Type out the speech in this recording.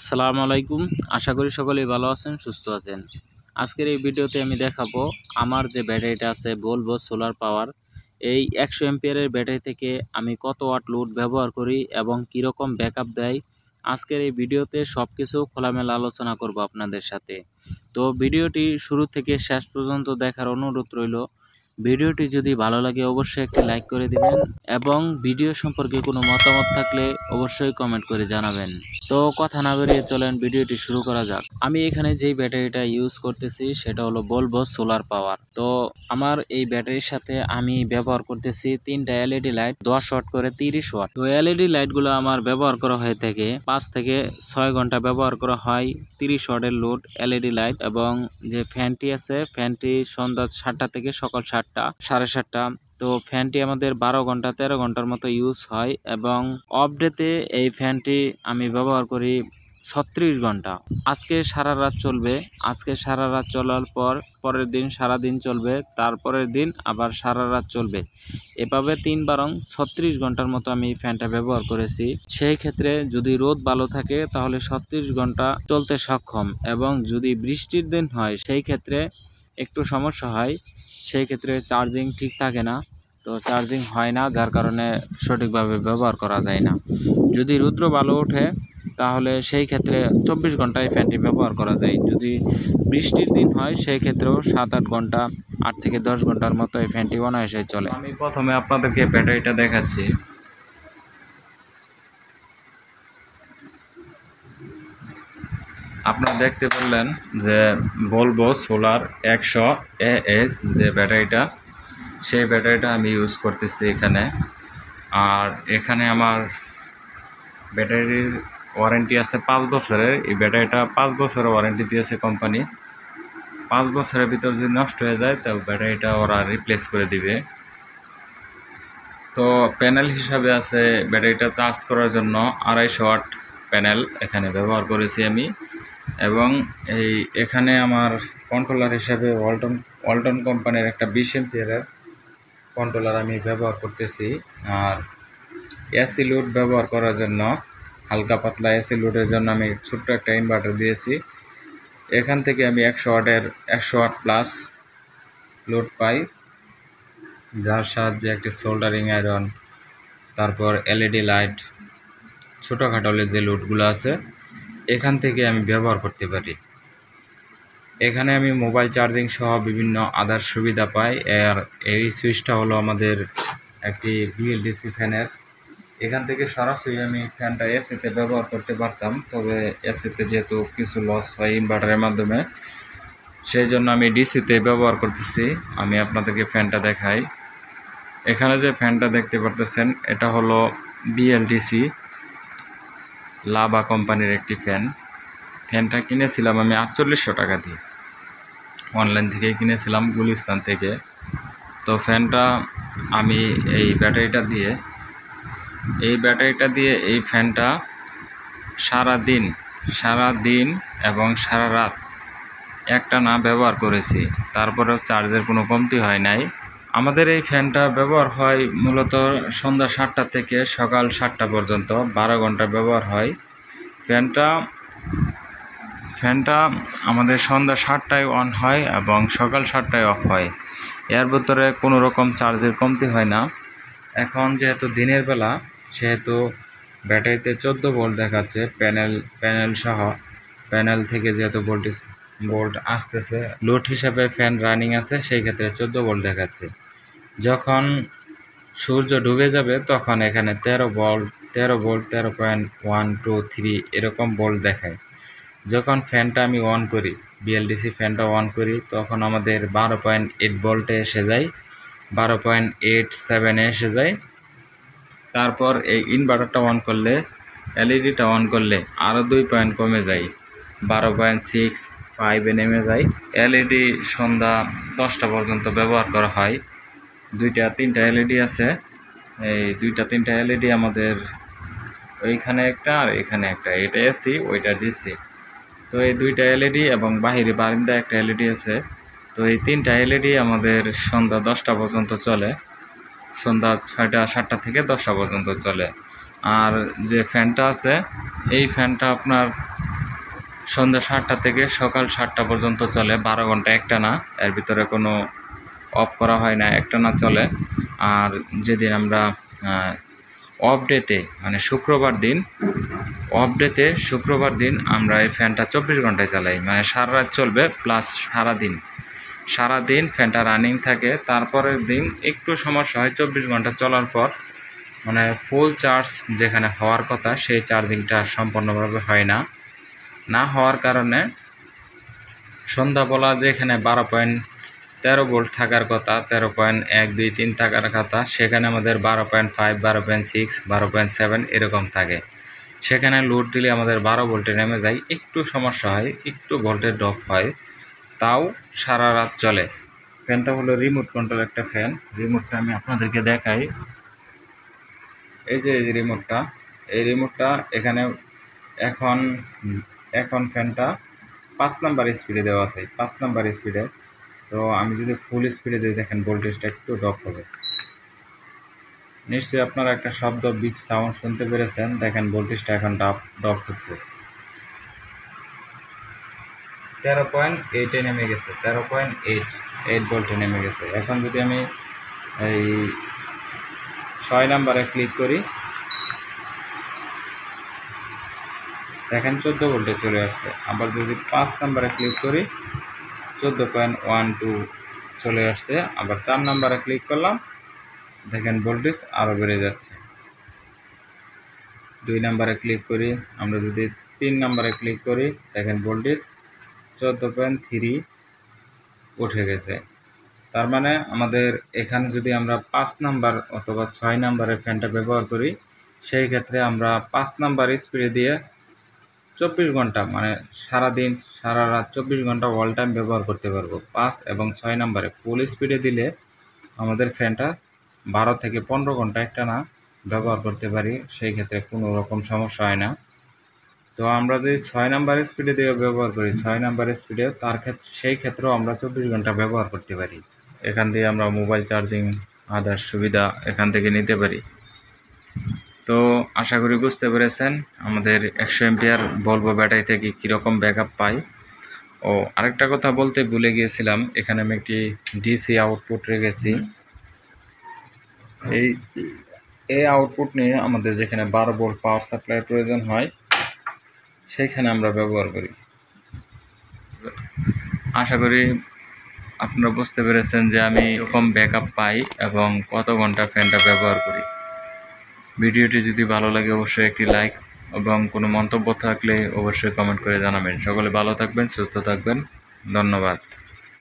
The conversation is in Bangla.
আসসালামু আলাইকুম। আশা করি সকলেই ভালো আছেন, সুস্থ আছেন। আজকের এই ভিডিওতে আমি দেখাবো আমার যে ব্যাটারিটা আছে বলবো সোলার পাওয়ার, এই 100 এম্পিয়ারের ব্যাটারি থেকে আমি কত ওয়াট লোড ব্যবহার করি এবং কীরকম ব্যাকআপ দেয়। আজকের এই ভিডিওতে সব কিছু খোলামেলা আলোচনা করব আপনাদের সাথে। তো ভিডিওটি শুরু থেকে শেষ পর্যন্ত দেখার অনুরোধ রইল। ভিডিওটি যদি ভালো লাগে অবশ্যই একটি লাইক করে দিবেন এবং ভিডিও সম্পর্কে কোনো মতামত থাকলে অবশ্যই কমেন্ট করে জানাবেন। তো কথা না বেরিয়ে চলেন ভিডিওটি শুরু করা যাক। আমি এখানে যেই ব্যাটারিটা ইউজ করতেছি সেটা হলো বলবো সোলার পাওয়ার। তো আমার এই ব্যাটারির সাথে আমি ব্যবহার করতেছি 3টা এলইডি লাইট 10 ওয়াট করে 30 ওয়াট। তো এলইডি লাইটগুলো আমার ব্যবহার করা হয়ে থাকে 5 থেকে 6 ঘন্টা ব্যবহার করা হয়। 30 ওয়াটের লোড এলইডি লাইট এবং যে ফ্যানটি আছে ফ্যানটি সন্ধ্যা 7টা থেকে সকাল 7টা 7:30। তো ফ্যানটি আমাদের 12 ঘন্টা 13 ঘন্টার মতো ইউজ হয় এবং অফ ডেতে এই ফ্যানটি আমি ব্যবহার করি 36 ঘন্টা। আজকে সারা রাত চলবে, আজকে সারা রাত চলার পর পরের দিন সারা দিন চলবে, তারপরের দিন আবার সারা রাত চলবে। এভাবে 36 ঘন্টার মতো আমি ফ্যানটা ব্যবহার করেছি। সেই ক্ষেত্রে যদি রোদ ভালো থাকে তাহলে 36 ঘন্টা চলতে সক্ষম, এবং যদি বৃষ্টির দিন হয় সেই ক্ষেত্রে একটু সমস্যা হয়। সেই ক্ষেত্রে চার্জিং ঠিক থাকে না, তো চার্জিং হয় না, যার কারণে সঠিকভাবে ব্যবহার করা যায় না। যদি রৌদ্র ভালো ওঠে তাহলে সেই ক্ষেত্রে 24 ঘন্টায় ফ্যানটি ব্যবহার করা যায়। যদি বৃষ্টির দিন হয় সেই ক্ষেত্রেও 7-8 ঘন্টা 8 থেকে 10 ঘন্টার মতো এই ফ্যানটি অনায়াসে চলে। আমি প্রথমে আপনাদেরকে ব্যাটারিটা দেখাচ্ছি। আপনারা দেখতে পেলেন যে বলবো সোলার 100 AS যে ব্যাটারিটা, সেই ব্যাটারিটা আমি ইউজ করতেছি এখানে। আর এখানে আমার ব্যাটারির ওয়ারেন্টি আছে 5 বছরের। এই ব্যাটারিটা 5 বছরের ওয়ারেন্টি দিয়েছে কোম্পানি। 5 বছরের ভিতর যদি নষ্ট হয়ে যায় তো ব্যাটারিটা ওরা রিপ্লেস করে দিবে। তো প্যানেল হিসাবে আছে ব্যাটারিটা চার্জ করার জন্য 250 ওয়াট প্যানেল এখানে ব্যবহার করেছি আমি। এবং এখানে আমার কন্ট্রোলার হিসাবে ওয়ালটন কোম্পানির একটা 20 এম্পিয়ারের কন্ট্রোলার আমি ব্যবহার করতেছি। আর এসি লোড ব্যবহার করার জন্য হালকা পাতলা এসি লোডের জন্য আমি ছোট্ট একটা ইনভার্টার দিয়েছি। এখান থেকে আমি 100 ওয়াট প্লাস লোড পাই, যার সাহায্যে একটি সোল্ডারিং আয়রন, তারপর এলইডি লাইট, ছোটোখাটো যে লোডগুলো আছে এখান থেকে আমি ব্যবহার করতে পারি। এখানে আমি মোবাইল চার্জিং সহ বিভিন্ন আদার সুবিধা পাই। আর এই সুইচটা হলো আমাদের একটি বিএলডিসি ফ্যানের। এখান থেকে সরাসরি আমি ফ্যানটা এসিতে ব্যবহার করতে পারতাম, তবে এসিতে যেহেতু কিছু লস হয় ইনভার্টারের মাধ্যমে, সেই জন্য আমি ডিসিতে ব্যবহার করতেছি। আমি আপনাদেরকে ফ্যানটা দেখাই। এখানে যে ফ্যানটা দেখতে পারতেছেন এটা হলো বিএলডিসি লাভা কোম্পানির একটি ফ্যান। ফ্যানটা কিনেছিলাম আমি 4800 টাকা দিয়ে, অনলাইন থেকে কিনেছিলাম গুলিস্তান থেকে। তো ফ্যানটা আমি এই ব্যাটারিটা দিয়ে এই ফ্যানটা সারা দিন এবং সারা রাত একটানা ব্যবহার করেছি, তারপরেও চার্জের কোনো কমতি হয় নাই। আমাদের এই ফ্যানটা ব্যবহার হয় মূলত সন্ধ্যা 7টা থেকে সকাল 7টা পর্যন্ত, 12 ঘন্টা ব্যবহার হয়। ফ্যানটা আমাদের সন্ধ্যা 7টায় অন হয় এবং সকাল 7টায় অফ হয়। এর ভিতরে কোনো রকম চার্জের কমতি হয় না। এখন যেহেতু দিনের বেলা, সেহেতু ব্যাটারিতে 14 ভোল্ট দেখাচ্ছে, প্যানেল সহ। প্যানেল থেকে যেহেতু ভোল্ট আসতেছে, লোড হিসাবে ফ্যান রানিং আছে, সেই ক্ষেত্রে 14 ভোল্ট দেখাচ্ছে। যখন সূর্য ডুবে যাবে তখন এখানে 13 ভোল্ট 13.123 এরকম ভোল্ট দেখায়। যখন ফ্যানটা আমি অন করি, বিএলডিসি ফ্যানটা অন করি, তখন আমাদের 12.8 ভোল্টে এসে যায়, 12.87 এসে যায়। তারপর এই ইনভার্টারটা অন করলে, এলইডিটা অন করলে আরও 2 পয়েন্ট কমে যায়, 12.65 নেমে যায়। এলইডি সন্ধ্যা 10টা পর্যন্ত ব্যবহার করা হয়। 2-3টা এলইডি আছে। এই 2-3টা এলইডি আমাদের ওইখানে একটা আর এখানে একটা, এটা এসি ওইটা ডিসি। তো এই 2টা এলইডি এবং বাহিরে বারান্দায় একটা এলইডি আছে। তো এই 3টা এলইডি আমাদের সন্ধ্যা 10টা পর্যন্ত চলে, সন্ধ্যা 6টা 7টা থেকে 10টা পর্যন্ত চলে। আর যে ফ্যানটা আছে এই ফ্যানটা আপনার সন্ধ্যা 7টা থেকে সকাল 7টা পর্যন্ত চলে, 12 ঘন্টা একটানা, এর ভিতরে কোনো অফ করা হয় না, একটানা চলে। আর যেদিন আমরা অফ ডেতে মানে শুক্রবার দিন আমরা এই ফ্যানটা 24 ঘন্টায় চালাই, মানে সারা রাত চলবে প্লাস সারাদিন ফ্যানটা রানিং থাকে। তারপরের দিন একটু সমস্যা হয়, 24 ঘন্টা চলার পর মানে ফুল চার্জ যেখানে হওয়ার কথা সেই চার্জিংটা সম্পূর্ণভাবে হয় না হওয়ার কারণে সন্ধ্যাবেলা যেখানে 12.13 ভোল্ট থাকার কথা, 13.123 থাকার কথা, সেখানে আমাদের 12.5, 12.6, 12.7 এরকম থাকে। সেখানে লোড দিলে আমাদের 12 ভোল্টে নেমে যায়, একটু সমস্যা হয়, একটু ভোল্টের ড্রপ হয়, তাও সারা রাত চলে। ফ্যানটা হলো রিমোট কন্ট্রোল একটা ফ্যান। রিমোটটা আমি আপনাদেরকে দেখাই। এই যে এই রিমোটটা এখানে এখন ফ্যানটা 5 নাম্বার স্পিডে দেওয়া আছে, 5 নাম্বার স্পিডে। তো আমি যদি ফুল স্পিডে দিই, দেখেন ভোল্টেজটা একটু ড্রপ হবে। নিশ্চয়ই আপনারা একটা শব্দ বিপ সাউন্ড শুনতে পেরেছেন। দেখেন ভোল্টেজটা এখন ড্রপ হচ্ছে, 13.8 নেমে গেছে, 13.8 ভোল্টে নেমে গেছে। এখন যদি আমি এই 6 নাম্বারে ক্লিক করি, দেখেন 14 ভোল্টে চলে আসছে। আবার যদি 5 নাম্বারে ক্লিক করি, 14.12 চলে আসছে। আবার 4 নাম্বারে ক্লিক করলাম, দেখেন ভোল্টেজ আরও বেড়ে যাচ্ছে। 2 নাম্বারে ক্লিক করি, আমরা যদি 3 নাম্বারে ক্লিক করি, দেখেন ভোল্টেজ 14.3 উঠে গেছে। তার মানে আমাদের এখানে যদি আমরা 5 নাম্বার অথবা 6 নাম্বারের ফ্যানটা ব্যবহার করি, সেই ক্ষেত্রে আমরা 5 নাম্বার স্পিডে দিয়ে 24 ঘন্টা মানে সারাদিন সারা রাত 24 ঘন্টা অল টাইম ব্যবহার করতে পারবো। 5 এবং 6 নাম্বারে ফুল স্পিডে দিলে আমাদের ফ্যানটা 12 থেকে 15 ঘন্টা একটানা ব্যবহার করতে পারি, সেই ক্ষেত্রে কোনো রকম সমস্যা হয় না। তো আমরা যদি 6 নাম্বার স্পিডে দিয়ে ব্যবহার করি, 6 নাম্বার স্পিডে, সেই ক্ষেত্রেও আমরা 24 ঘন্টা ব্যবহার করতে পারি। এখান থেকে আমরা মোবাইল চার্জিং আদার্স সুবিধা এখান থেকে নিতে পারি। তো আশা করি বুঝতে পেরেছেন আমাদের 100 এম্পিয়ার ভলভো ব্যাটারি থেকে কীরকম ব্যাকআপ পাই। ও আরেকটা কথা বলতে ভুলে গিয়েছিলাম, এখানে আমি একটি ডিসি আউটপুট রেখেছি। এই আউটপুট নিয়ে আমাদের যেখানে 12 ভোল্ট পাওয়ার সাপ্লাইয়ের প্রয়োজন হয় সেইখানে আমরা ব্যবহার করি। আশা করি আপনারা বুঝতে পেরেছেন যে আমি এরকম ব্যাকআপ পাই এবং কত ঘন্টা ফ্যানটা ব্যবহার করি। ভিডিওটি যদি ভালো লাগে অবশ্যই একটি লাইক এবং কোনো মন্তব্য থাকলে অবশ্যই কমেন্ট করে জানাবেন। সকলে ভালো থাকবেন, সুস্থ থাকবেন, ধন্যবাদ।